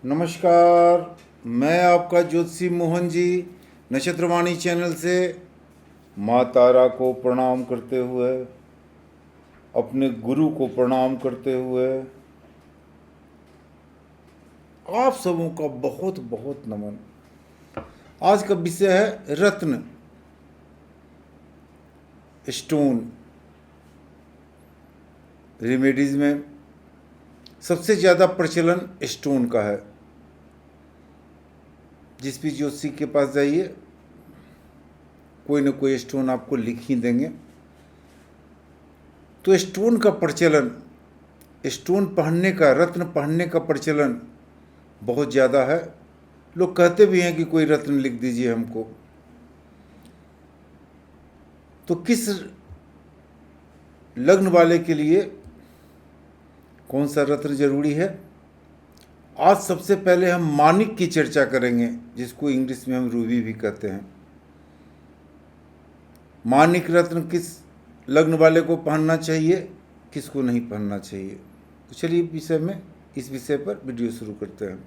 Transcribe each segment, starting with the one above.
नमस्कार। मैं आपका ज्योतिषी मोहन जी नक्षत्रवाणी चैनल से माँ तारा को प्रणाम करते हुए, अपने गुरु को प्रणाम करते हुए आप सबों का बहुत बहुत नमन। आज का विषय है रत्न स्टोन। रेमेडीज में सबसे ज़्यादा प्रचलन स्टोन का है। जिस भी ज्योतिषी के पास जाइए कोई ना कोई स्टोन आपको लिख ही देंगे। तो स्टोन का प्रचलन, स्टोन पहनने का, रत्न पहनने का प्रचलन बहुत ज़्यादा है। लोग कहते भी हैं कि कोई रत्न लिख दीजिए हमको। तो किस लग्न वाले के लिए कौन सा रत्न जरूरी है, आज सबसे पहले हम माणिक की चर्चा करेंगे, जिसको इंग्लिश में हम रूबी भी कहते हैं। माणिक रत्न किस लग्न वाले को पहनना चाहिए, किसको नहीं पहनना चाहिए। तो चलिए इस विषय पर वीडियो शुरू करते हैं।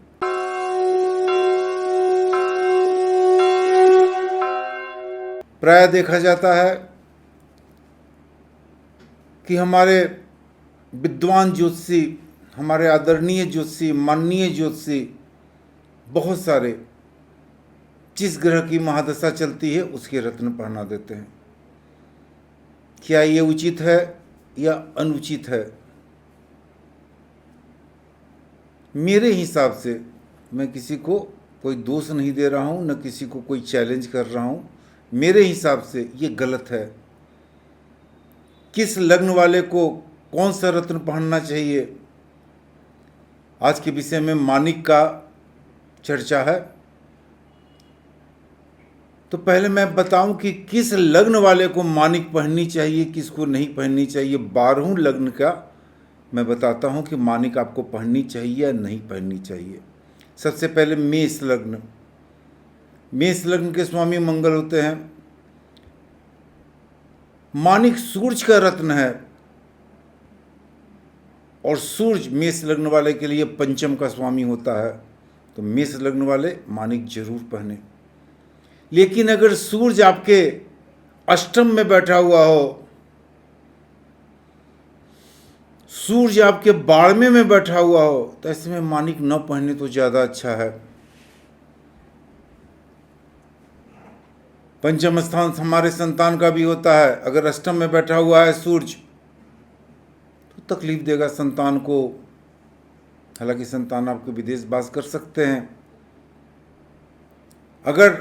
प्राय देखा जाता है कि हमारे विद्वान ज्योतिषी, हमारे आदरणीय ज्योतिषी, माननीय ज्योतिषी बहुत सारे जिस ग्रह की महादशा चलती है उसके रत्न पहना देते हैं। क्या ये उचित है या अनुचित है? मेरे हिसाब से, मैं किसी को कोई दोष नहीं दे रहा हूँ, न किसी को कोई चैलेंज कर रहा हूँ, मेरे हिसाब से ये गलत है। किस लग्न वाले को कौन सा रत्न पहनना चाहिए, आज के विषय में माणिक का चर्चा है। तो पहले मैं बताऊं कि किस लग्न वाले को माणिक पहननी चाहिए, किसको नहीं पहननी चाहिए। 12 लग्न का मैं बताता हूं कि माणिक आपको पहननी चाहिए या नहीं पहननी चाहिए। सबसे पहले मेष लग्न। मेष लग्न के स्वामी मंगल होते हैं। माणिक सूर्य का रत्न है और सूर्य मेष लग्न वाले के लिए पंचम का स्वामी होता है। तो मेष लग्न वाले माणिक जरूर पहने। लेकिन अगर सूर्य आपके अष्टम में बैठा हुआ हो, सूर्य आपके 12वें में बैठा हुआ हो, तो ऐसे में माणिक न पहने तो ज्यादा अच्छा है। पंचम स्थान हमारे संतान का भी होता है। अगर अष्टम में बैठा हुआ है सूर्य तो तकलीफ देगा संतान को। हालांकि संतान आपके विदेश वास कर सकते हैं। अगर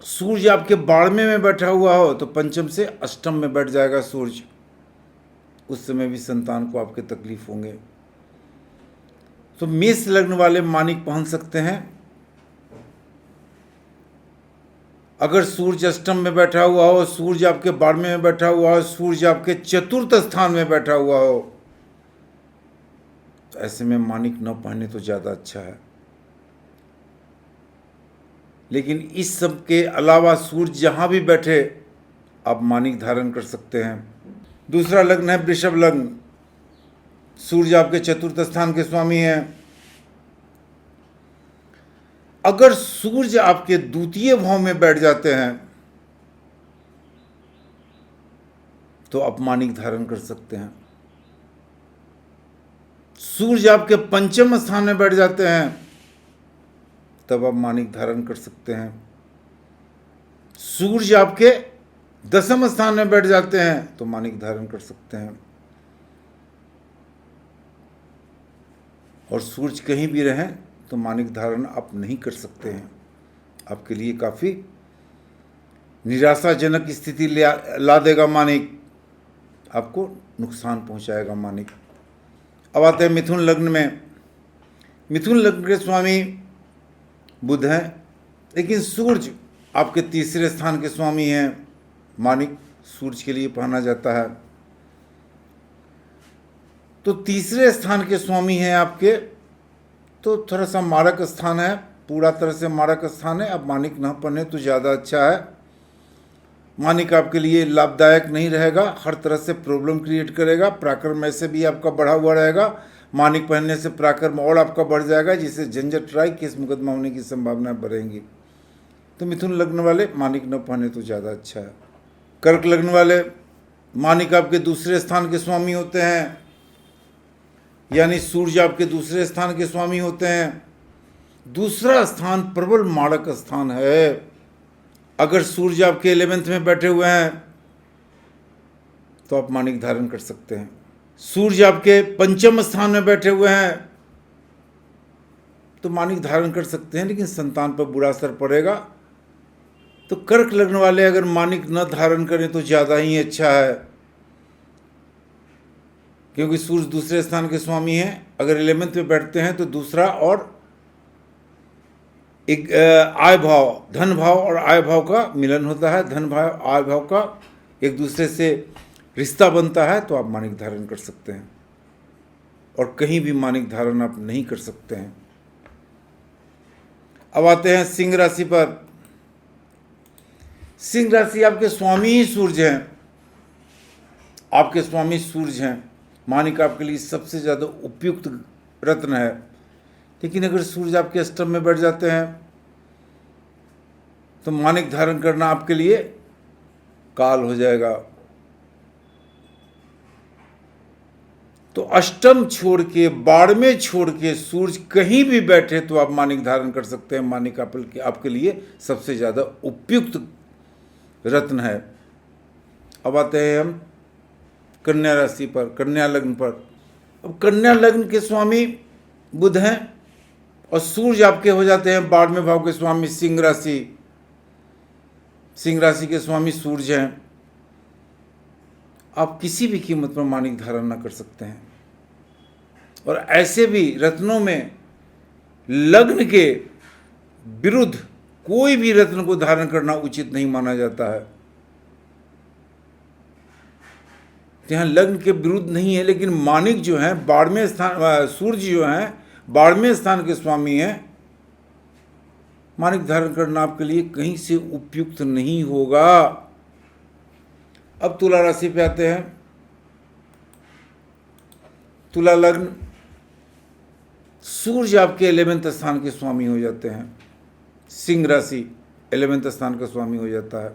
सूर्य आपके 12वें में बैठा हुआ हो तो पंचम से अष्टम में बैठ जाएगा सूर्य, उस समय भी संतान को आपके तकलीफ होंगे। तो मेष लग्न वाले माणिक पहन सकते हैं। अगर सूर्य अष्टम में बैठा हुआ हो, सूर्य आपके 12वें में बैठा हुआ हो, सूर्य आपके चतुर्थ स्थान में बैठा हुआ हो, तो ऐसे में माणिक न पहने तो ज़्यादा अच्छा है। लेकिन इस सब के अलावा सूर्य जहाँ भी बैठे आप माणिक धारण कर सकते हैं। दूसरा लग्न है वृषभ लग्न। सूर्य आपके चतुर्थ स्थान के स्वामी हैं। अगर सूर्य आपके द्वितीय भाव में बैठ जाते हैं तो आप माणिक धारण कर सकते हैं। सूर्य आपके पंचम स्थान में बैठ जाते हैं तब आप माणिक धारण कर सकते हैं। सूर्य आपके 10वें स्थान में बैठ जाते हैं तो माणिक धारण कर सकते हैं। और सूर्य कहीं भी रहें तो माणिक धारण आप नहीं कर सकते हैं। आपके लिए काफ़ी निराशाजनक स्थिति ला देगा माणिक, आपको नुकसान पहुंचाएगा माणिक। अब आते हैं मिथुन लग्न में। मिथुन लग्न के स्वामी बुध हैं, लेकिन सूर्य आपके तीसरे स्थान के स्वामी हैं। माणिक सूर्य के लिए पहना जाता है। तो तीसरे स्थान के स्वामी हैं आपके, तो थोड़ा सा मारक स्थान है, पूरा तरह से मारक स्थान है। अब माणिक ना पहने तो ज़्यादा अच्छा है। माणिक आपके लिए लाभदायक नहीं रहेगा, हर तरह से प्रॉब्लम क्रिएट करेगा। पराक्रम ऐसे भी आपका बढ़ा हुआ रहेगा, मानिक पहनने से पराक्रम और आपका बढ़ जाएगा, जिससे झंझट राय केस मुकदमा होने की संभावना बढ़ेंगी। तो मिथुन लग्न वाले मानिक न पहने तो ज़्यादा अच्छा है। कर्क लग्न वाले मानिक आपके दूसरे स्थान के स्वामी होते हैं, यानी सूर्य आपके दूसरे स्थान के स्वामी होते हैं। दूसरा स्थान प्रबल माणक स्थान है। अगर सूर्य आपके 11वें में बैठे हुए हैं तो आप मानिक धारण कर सकते हैं। सूर्य आपके 5वें स्थान में बैठे हुए हैं तो मानिक धारण कर सकते हैं, लेकिन संतान पर बुरा असर पड़ेगा। तो कर्क लग्न वाले अगर मानिक न धारण करें तो ज़्यादा ही अच्छा है, क्योंकि सूर्य दूसरे स्थान के स्वामी हैं। अगर 11वें में बैठते हैं तो दूसरा और एक आय भाव, धन भाव और आय भाव का मिलन होता है। धन भाव आय भाव का एक दूसरे से रिश्ता बनता है, तो आप मानिक धारण कर सकते हैं। और कहीं भी मानिक धारण आप नहीं कर सकते हैं। अब आते हैं सिंह राशि पर। सिंह राशि आपके स्वामी ही सूर्य हैं। आपके स्वामी सूर्य हैं। मानिक आपके लिए सबसे ज़्यादा उपयुक्त रत्न है। लेकिन अगर सूर्य आपके अष्टम में बैठ जाते हैं तो मानिक धारण करना आपके लिए काल हो जाएगा। तो अष्टम छोड़ के, 12वें छोड़ के सूर्य कहीं भी बैठे तो आप मानिक धारण कर सकते हैं। मानिक आपके लिए सबसे ज़्यादा उपयुक्त रत्न है। अब आते हैं हम कन्या राशि पर, कन्या लग्न पर। अब कन्या लग्न के स्वामी बुध हैं और सूर्य आपके हो जाते हैं 12वें भाव के स्वामी सिंह राशि। सिंह राशि के स्वामी सूर्य हैं। आप किसी भी कीमत पर मानिक धारण न कर सकते हैं। और ऐसे भी रत्नों में लग्न के विरुद्ध कोई भी रत्न को धारण करना उचित नहीं माना जाता है। यहाँ लग्न के विरुद्ध नहीं है, लेकिन मानिक जो है 12वें स्थान, सूर्य जो है 12वें स्थान के स्वामी हैं। मानिक धारण करना आपके लिए कहीं से उपयुक्त नहीं होगा। अब तुला राशि पे आते हैं। तुला लग्न, सूर्य आपके 11वें स्थान के स्वामी हो जाते हैं। सिंह राशि 11वें स्थान का स्वामी हो जाता है।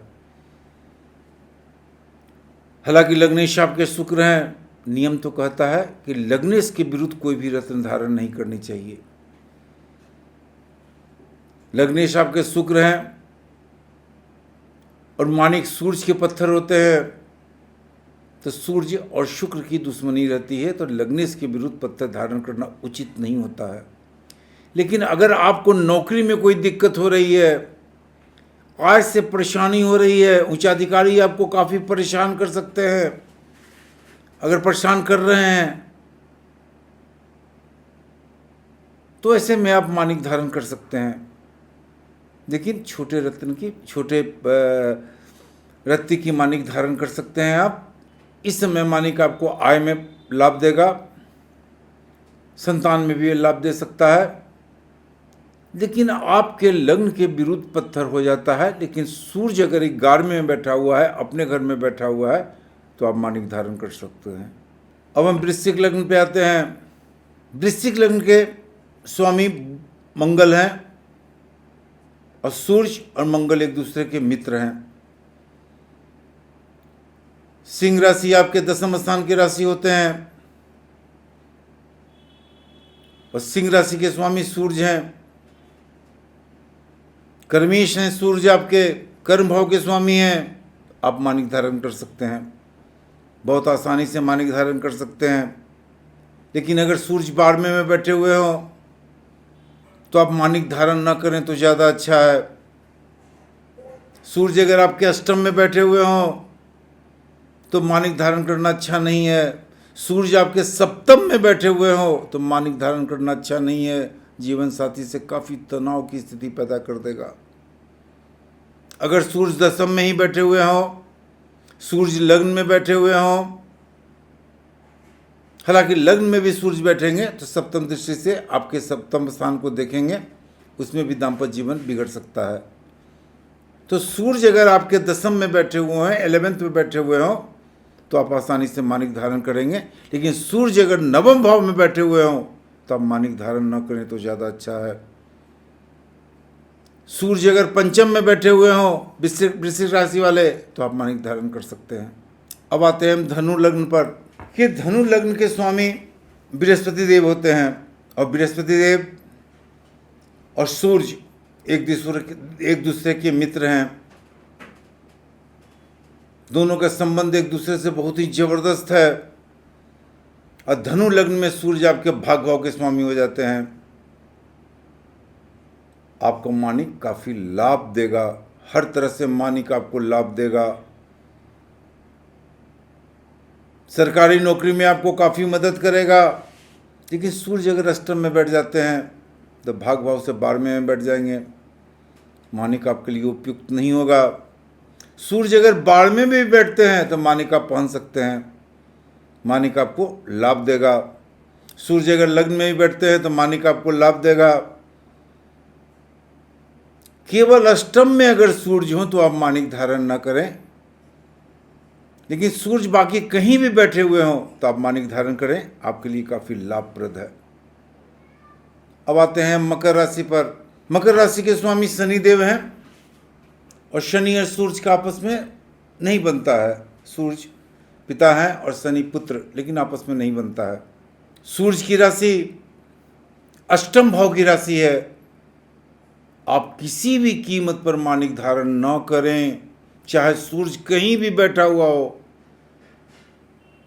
हालांकि लग्नेश आपके शुक्र हैं। नियम तो कहता है कि लग्नेश के विरुद्ध कोई भी रत्न धारण नहीं करनी चाहिए। लग्नेश आपके शुक्र हैं और मानिक सूर्य के पत्थर होते हैं, तो सूर्य और शुक्र की दुश्मनी रहती है, तो लग्नेश के विरुद्ध पत्थर धारण करना उचित नहीं होता है। लेकिन अगर आपको नौकरी में कोई दिक्कत हो रही है, आय से परेशानी हो रही है, उच्चाधिकारी आपको काफ़ी परेशान कर सकते हैं, अगर परेशान कर रहे हैं तो ऐसे में आप मानिक धारण कर सकते हैं। लेकिन छोटे रत्न की, छोटे रत्ती की मानिक धारण कर सकते हैं आप। इस समय मानिक आपको आय में लाभ देगा, संतान में भी लाभ दे सकता है। लेकिन आपके लग्न के विरुद्ध पत्थर हो जाता है। लेकिन सूर्य अगर 11वें में बैठा हुआ है, अपने घर में बैठा हुआ है, तो आप मानिक धारण कर सकते हैं। अब हम वृश्चिक लग्न पे आते हैं। वृश्चिक लग्न के स्वामी मंगल हैं और सूर्य और मंगल एक दूसरे के मित्र हैं। सिंह राशि आपके 10वें स्थान की राशि होते हैं और सिंह राशि के स्वामी सूर्य हैं। कर्मेश हैं सूर्य, आपके कर्म भाव के स्वामी हैं। आप मानिक धारण कर सकते हैं, बहुत आसानी से मानिक धारण कर सकते हैं। लेकिन अगर सूर्य 12वें में बैठे हुए हो तो आप मानिक धारण ना करें तो ज़्यादा अच्छा है। सूर्य अगर आपके अष्टम में बैठे हुए हों तो मानिक धारण करना अच्छा नहीं है। सूर्य आपके सप्तम में बैठे हुए हो तो मानिक धारण करना अच्छा नहीं है। जीवन साथी से काफ़ी तनाव की स्थिति पैदा कर देगा। अगर सूर्य दशम में ही बैठे हुए हों, सूर्य लग्न में बैठे हुए हों, हालांकि लग्न में भी सूर्य बैठेंगे तो सप्तम दृष्टि से आपके सप्तम स्थान को देखेंगे, उसमें भी दाम्पत्य जीवन बिगड़ सकता है। तो सूर्य अगर आपके दशम में बैठे हुए हैं, 11वें में बैठे हुए हों, तो आप आसानी से माणिक धारण करेंगे। लेकिन सूर्य अगर नवम भाव में बैठे हुए हों तो आप माणिक धारण न करें तो ज़्यादा अच्छा है। सूर्य अगर पंचम में बैठे हुए हों वृश्चिक राशि वाले तो आप माणिक धारण कर सकते हैं। अब आते हैं धनु लग्न पर कि धनु लग्न के स्वामी बृहस्पति देव होते हैं और बृहस्पति देव और सूर्य एक दूसरे के मित्र हैं। दोनों का संबंध एक दूसरे से बहुत ही जबरदस्त है और धनु लग्न में सूर्य आपके भाग भाव के स्वामी हो जाते हैं। आपको माणिक काफी लाभ देगा, हर तरह से माणिक आपको लाभ देगा। सरकारी नौकरी में आपको काफी मदद करेगा। लेकिन सूर्य अगर अष्टम में बैठ जाते हैं तो भाग भाव से 12वें में बैठ जाएंगे, माणिक आपके लिए उपयुक्त नहीं होगा। सूर्य अगर 12वें में भी बैठते हैं तो माणिक आप पहन सकते हैं, माणिक आपको लाभ देगा। सूर्य अगर लग्न में भी बैठते हैं तो माणिक आपको लाभ देगा। केवल अष्टम में अगर सूर्य हो तो आप माणिक धारण न करें, लेकिन सूर्य बाकी कहीं भी बैठे हुए हों तो आप माणिक धारण करें, आपके लिए काफी लाभप्रद है। अब आते हैं मकर राशि पर। मकर राशि के स्वामी शनि देव हैं और शनि और सूर्य का आपस में नहीं बनता है। सूर्य पिता है और शनि पुत्र, लेकिन आपस में नहीं बनता है। सूर्य की राशि अष्टम भाव की राशि है। आप किसी भी कीमत पर माणिक धारण न करें, चाहे सूर्य कहीं भी बैठा हुआ हो।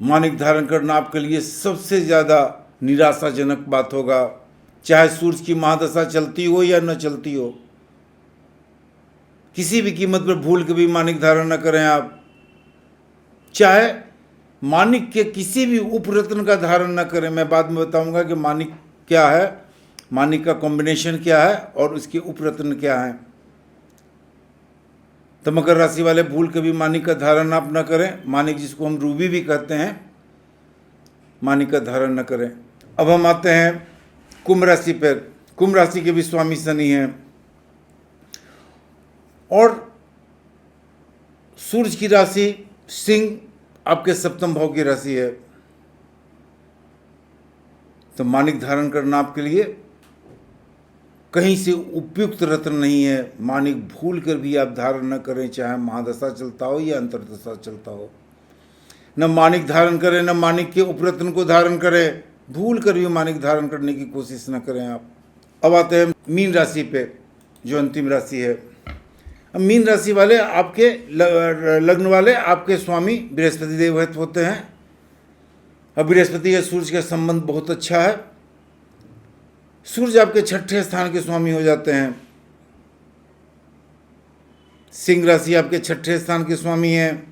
माणिक धारण करना आपके लिए सबसे ज़्यादा निराशाजनक बात होगा, चाहे सूर्य की महादशा चलती हो या न चलती हो। किसी भी कीमत पर भूल के भी माणिक धारण न करें आप। चाहे माणिक के किसी भी उपरत्न का धारण न करें। मैं बाद में बताऊंगा कि माणिक क्या है, माणिक का कॉम्बिनेशन क्या है और उसके उपरत्न क्या है। तो मकर राशि वाले भूल के भी माणिक का धारण आप न करें। माणिक जिसको हम रूबी भी कहते हैं, माणिक का धारण न करें। अब हम आते हैं कुंभ राशि पर। कुंभ राशि के भी स्वामी शनि हैं और सूर्य की राशि सिंह आपके सप्तम भाव की राशि है। तो माणिक धारण करना आपके लिए कहीं से उपयुक्त रत्न नहीं है। माणिक भूल कर भी आप धारण न करें, चाहे महादशा चलता हो या अंतर्दशा चलता हो। न माणिक धारण करें, न माणिक के उपरत्न को धारण करें। भूल कर भी माणिक धारण करने की कोशिश न करें आप। अब आते हैं मीन राशि पे, जो अंतिम राशि है। अब मीन राशि वाले आपके लग्न वाले आपके स्वामी बृहस्पति देव होते हैं। अब बृहस्पति या सूर्य का संबंध बहुत अच्छा है। सूर्य आपके 6ठे स्थान के स्वामी हो जाते हैं। सिंह राशि आपके 6ठे स्थान के स्वामी हैं।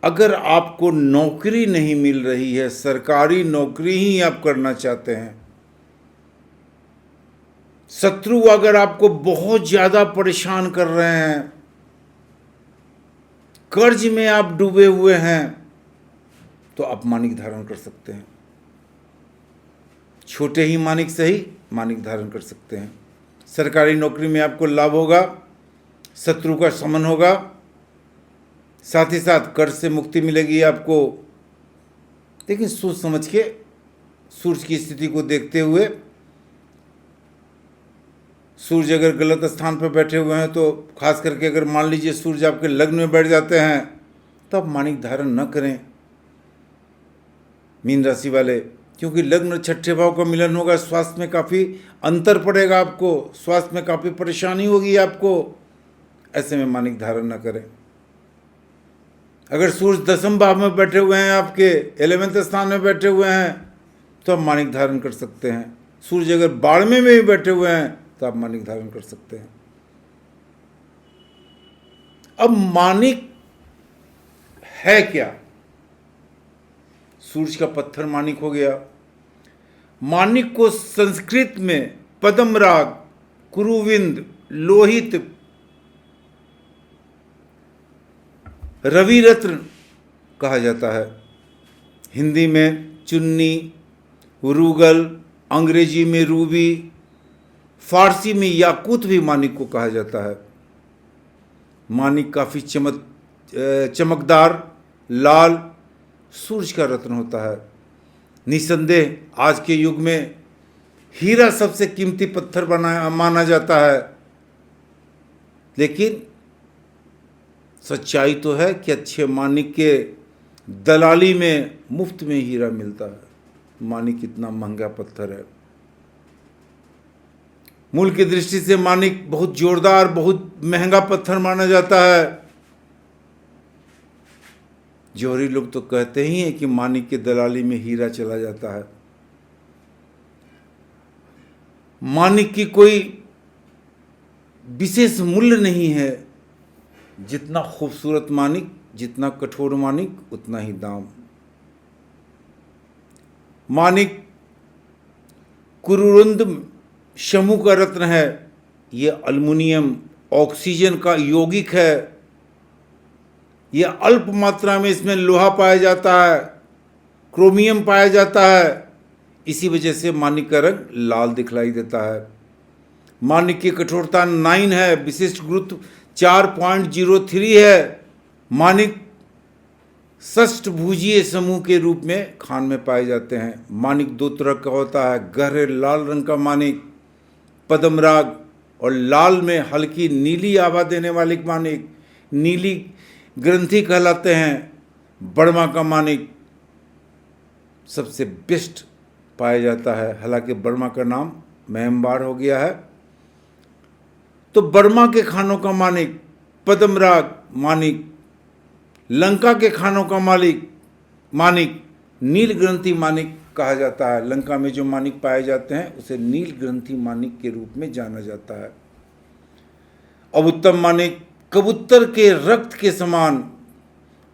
अगर आपको नौकरी नहीं मिल रही है, सरकारी नौकरी ही आप करना चाहते हैं, शत्रु अगर आपको बहुत ज्यादा परेशान कर रहे हैं, कर्ज में आप डूबे हुए हैं, तो आप माणिक धारण कर सकते हैं। छोटे ही माणिक सही, माणिक धारण कर सकते हैं। सरकारी नौकरी में आपको लाभ होगा, शत्रु का शमन होगा, साथ ही साथ कर्ज से मुक्ति मिलेगी आपको। लेकिन सोच समझ के, सूर्य की स्थिति को देखते हुए, सूर्य अगर गलत स्थान पर बैठे हुए हैं तो खास करके अगर मान लीजिए सूर्य आपके लग्न में बैठ जाते हैं तो आप माणिक धारण न करें मीन राशि वाले, क्योंकि लग्न और 6ठे भाव का मिलन होगा। स्वास्थ्य में काफ़ी अंतर पड़ेगा आपको, स्वास्थ्य में काफ़ी परेशानी होगी आपको। ऐसे में माणिक धारण न करें। अगर सूर्य 10वें भाव में बैठे हुए हैं, आपके 11वें स्थान में बैठे हुए हैं, तो आप माणिक धारण कर सकते हैं। सूर्य अगर 12वें में भी बैठे हुए हैं तो आप माणिक धारण कर सकते हैं। अब माणिक है क्या? सूर्य का पत्थर माणिक हो गया। माणिक को संस्कृत में पद्मराग, कुरुविंद, लोहित, रवि रत्न कहा जाता है। हिंदी में चुन्नी, रूगल, अंग्रेजी में रूबी, फारसी में याकूत भी माणिक को कहा जाता है। माणिक काफ़ी चमकदार, लाल सूरज का रत्न होता है। निसंदेह आज के युग में हीरा सबसे कीमती पत्थर माना जाता है, लेकिन सच्चाई तो है कि अच्छे माणिक के दलाली में मुफ्त में हीरा मिलता है। माणिक कितना महंगा पत्थर है। मूल्य की दृष्टि से माणिक बहुत जोरदार, बहुत महंगा पत्थर माना जाता है। जौहरी लोग तो कहते ही हैं कि माणिक के दलाली में हीरा चला जाता है। माणिक की कोई विशेष मूल्य नहीं है। जितना खूबसूरत माणिक, जितना कठोर माणिक, उतना ही दाम। माणिक कुरुरुंद समूह का रत्न है। ये अल्युमिनियम, ऑक्सीजन का यौगिक है। यह अल्प मात्रा में इसमें लोहा पाया जाता है, क्रोमियम पाया जाता है। इसी वजह से माणिक का रंग लाल दिखलाई देता है। माणिक की कठोरता 9 है, विशिष्ट गुरुत्व 4.03 है। माणिक षष्ठभुजीय समूह के रूप में खान में पाए जाते हैं। माणिक 2 तरह का होता है, गहरे लाल रंग का माणिक पद्मराग, और लाल में हल्की नीली आभा देने वाले माणिक नीली ग्रंथि कहलाते हैं। बर्मा का माणिक सबसे बेस्ट पाया जाता है। हालांकि बर्मा का नाम म्यांमार हो गया है। तो बर्मा के खानों का माणिक पद्मराग माणिक, लंका के खानों का माणिक नील ग्रंथि माणिक कहा जाता है। लंका में जो माणिक पाए जाते हैं उसे नील ग्रंथि माणिक के रूप में जाना जाता है। अब उत्तम माणिक कबूतर के रक्त के समान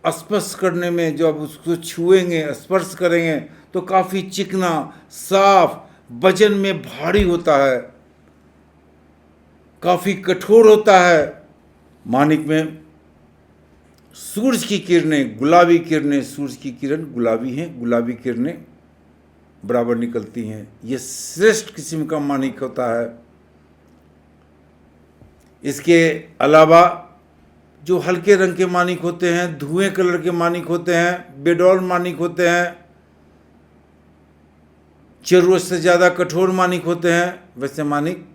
स्पर्श करने में, जब उसको छुएंगे, स्पर्श करेंगे तो काफी चिकना, साफ, वजन में भारी होता है, काफी कठोर होता है। माणिक में सूरज की किरणें, गुलाबी किरणें, सूरज की किरण गुलाबी हैं, गुलाबी किरणें बराबर निकलती हैं। यह श्रेष्ठ किस्म का माणिक होता है। इसके अलावा जो हल्के रंग के माणिक होते हैं, धुएं कलर के माणिक होते हैं, बेडौल माणिक होते हैं, जरूरत से ज़्यादा कठोर माणिक होते हैं, वैसे माणिक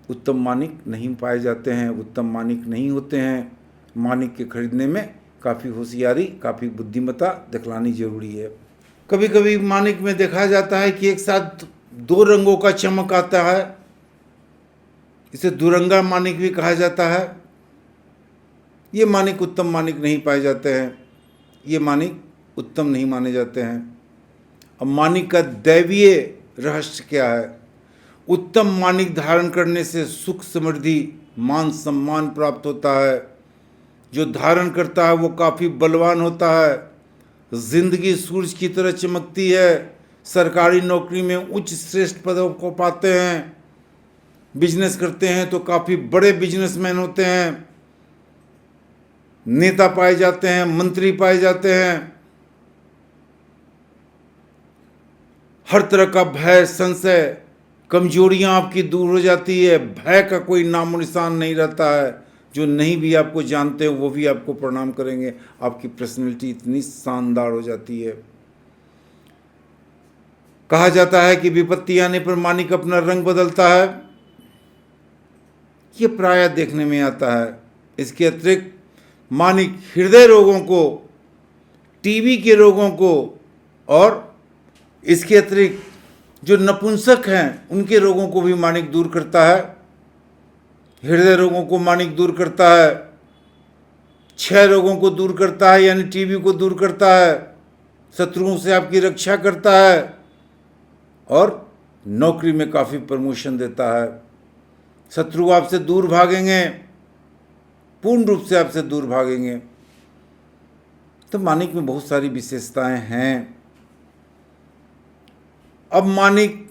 उत्तम माणिक नहीं पाए जाते हैं, उत्तम माणिक नहीं होते हैं। माणिक के खरीदने में काफ़ी होशियारी, काफ़ी बुद्धिमत्ता दिखलानी जरूरी है। कभी कभी माणिक में देखा जाता है कि एक साथ 2 रंगों का चमक आता है। इसे दुरंगा माणिक भी कहा जाता है। ये माणिक उत्तम माणिक नहीं पाए जाते हैं। ये माणिक उत्तम नहीं माने जाते हैं। अब माणिक का दैवीय रहस्य क्या है? उत्तम माणिक धारण करने से सुख, समृद्धि, मान सम्मान प्राप्त होता है। जो धारण करता है वो काफ़ी बलवान होता है। जिंदगी सूरज की तरह चमकती है। सरकारी नौकरी में उच्च श्रेष्ठ पदों को पाते हैं। बिजनेस करते हैं तो काफ़ी बड़े बिजनेसमैन होते हैं। नेता पाए जाते हैं, मंत्री पाए जाते हैं। हर तरह का भय, संशय, कमजोरियां आपकी दूर हो जाती है। भय का कोई नामो निशान नहीं रहता है। जो नहीं भी आपको जानते हैं वो भी आपको प्रणाम करेंगे। आपकी पर्सनैलिटी इतनी शानदार हो जाती है। कहा जाता है कि विपत्ति आने पर माणिक अपना रंग बदलता है। ये प्रायः देखने में आता है। इसके अतिरिक्त माणिक हृदय रोगों को, टीबी के रोगों को, और इसके अतिरिक्त जो नपुंसक हैं उनके रोगों को भी माणिक दूर करता है। हृदय रोगों को माणिक दूर करता है, क्षय रोगों को दूर करता है, यानी टीबी को दूर करता है, शत्रुओं से आपकी रक्षा करता है, और नौकरी में काफ़ी प्रमोशन देता है। शत्रु आपसे दूर भागेंगे, पूर्ण रूप से आपसे दूर भागेंगे। तो माणिक में बहुत सारी विशेषताएं हैं। अब माणिक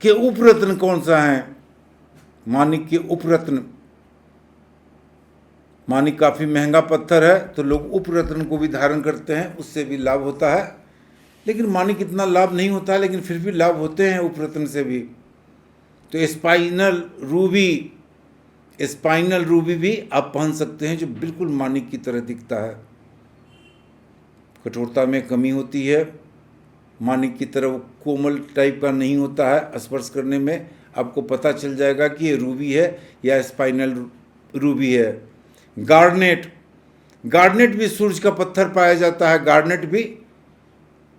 के उपरत्न कौन सा है? माणिक के उपरत्न, माणिक काफ़ी महंगा पत्थर है तो लोग उपरत्न को भी धारण करते हैं, उससे भी लाभ होता है। लेकिन माणिक इतना लाभ नहीं होता है, लेकिन फिर भी लाभ होते हैं उपरत्न से भी। तो स्पाइनल रूबी भी आप पहन सकते हैं, जो बिल्कुल माणिक की तरह दिखता है। कठोरता में कमी होती है, माणिक की तरह वो कोमल टाइप का नहीं होता है। स्पर्श करने में आपको पता चल जाएगा कि ये रूबी है या स्पाइनल रूबी है। गार्नेट, गार्नेट भी सूर्य का पत्थर पाया जाता है। गार्नेट भी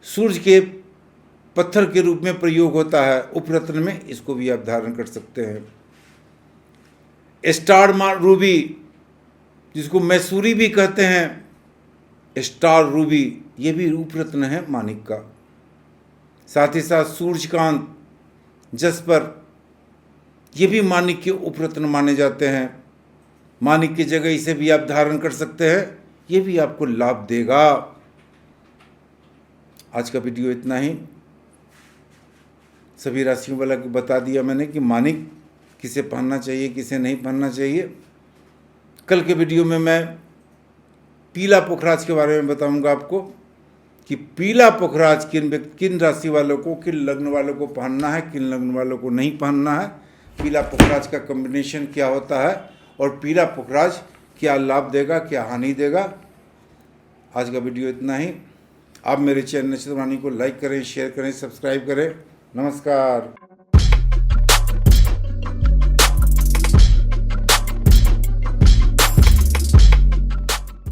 सूर्य के पत्थर के रूप में प्रयोग होता है उपरत्न में, इसको भी आप धारण कर सकते हैं। स्टार रूबी, जिसको मैसूरी भी कहते हैं, स्टार रूबी, ये भी उपरत्न है माणिक का। साथ ही साथ सूर्यकांत, जस्पर, ये भी माणिक के उपरत्न माने जाते हैं। माणिक की जगह इसे भी आप धारण कर सकते हैं, ये भी आपको लाभ देगा। आज का वीडियो इतना ही। सभी राशियों वाला को बता दिया मैंने कि माणिक किसे पहनना चाहिए, किसे नहीं पहनना चाहिए। कल के वीडियो में मैं पीला पुखराज के बारे में बताऊंगा आपको कि पीला पुखराज किन राशि वालों को, किन लग्न वालों को पहनना है, किन लग्न वालों को नहीं पहनना है। पीला पुखराज का कॉम्बिनेशन क्या होता है और पीला पुखराज क्या लाभ देगा, क्या हानि देगा। आज का वीडियो इतना ही। आप मेरे चैनल नक्षत्र वाणी को लाइक करें, शेयर करें, सब्सक्राइब करें। नमस्कार।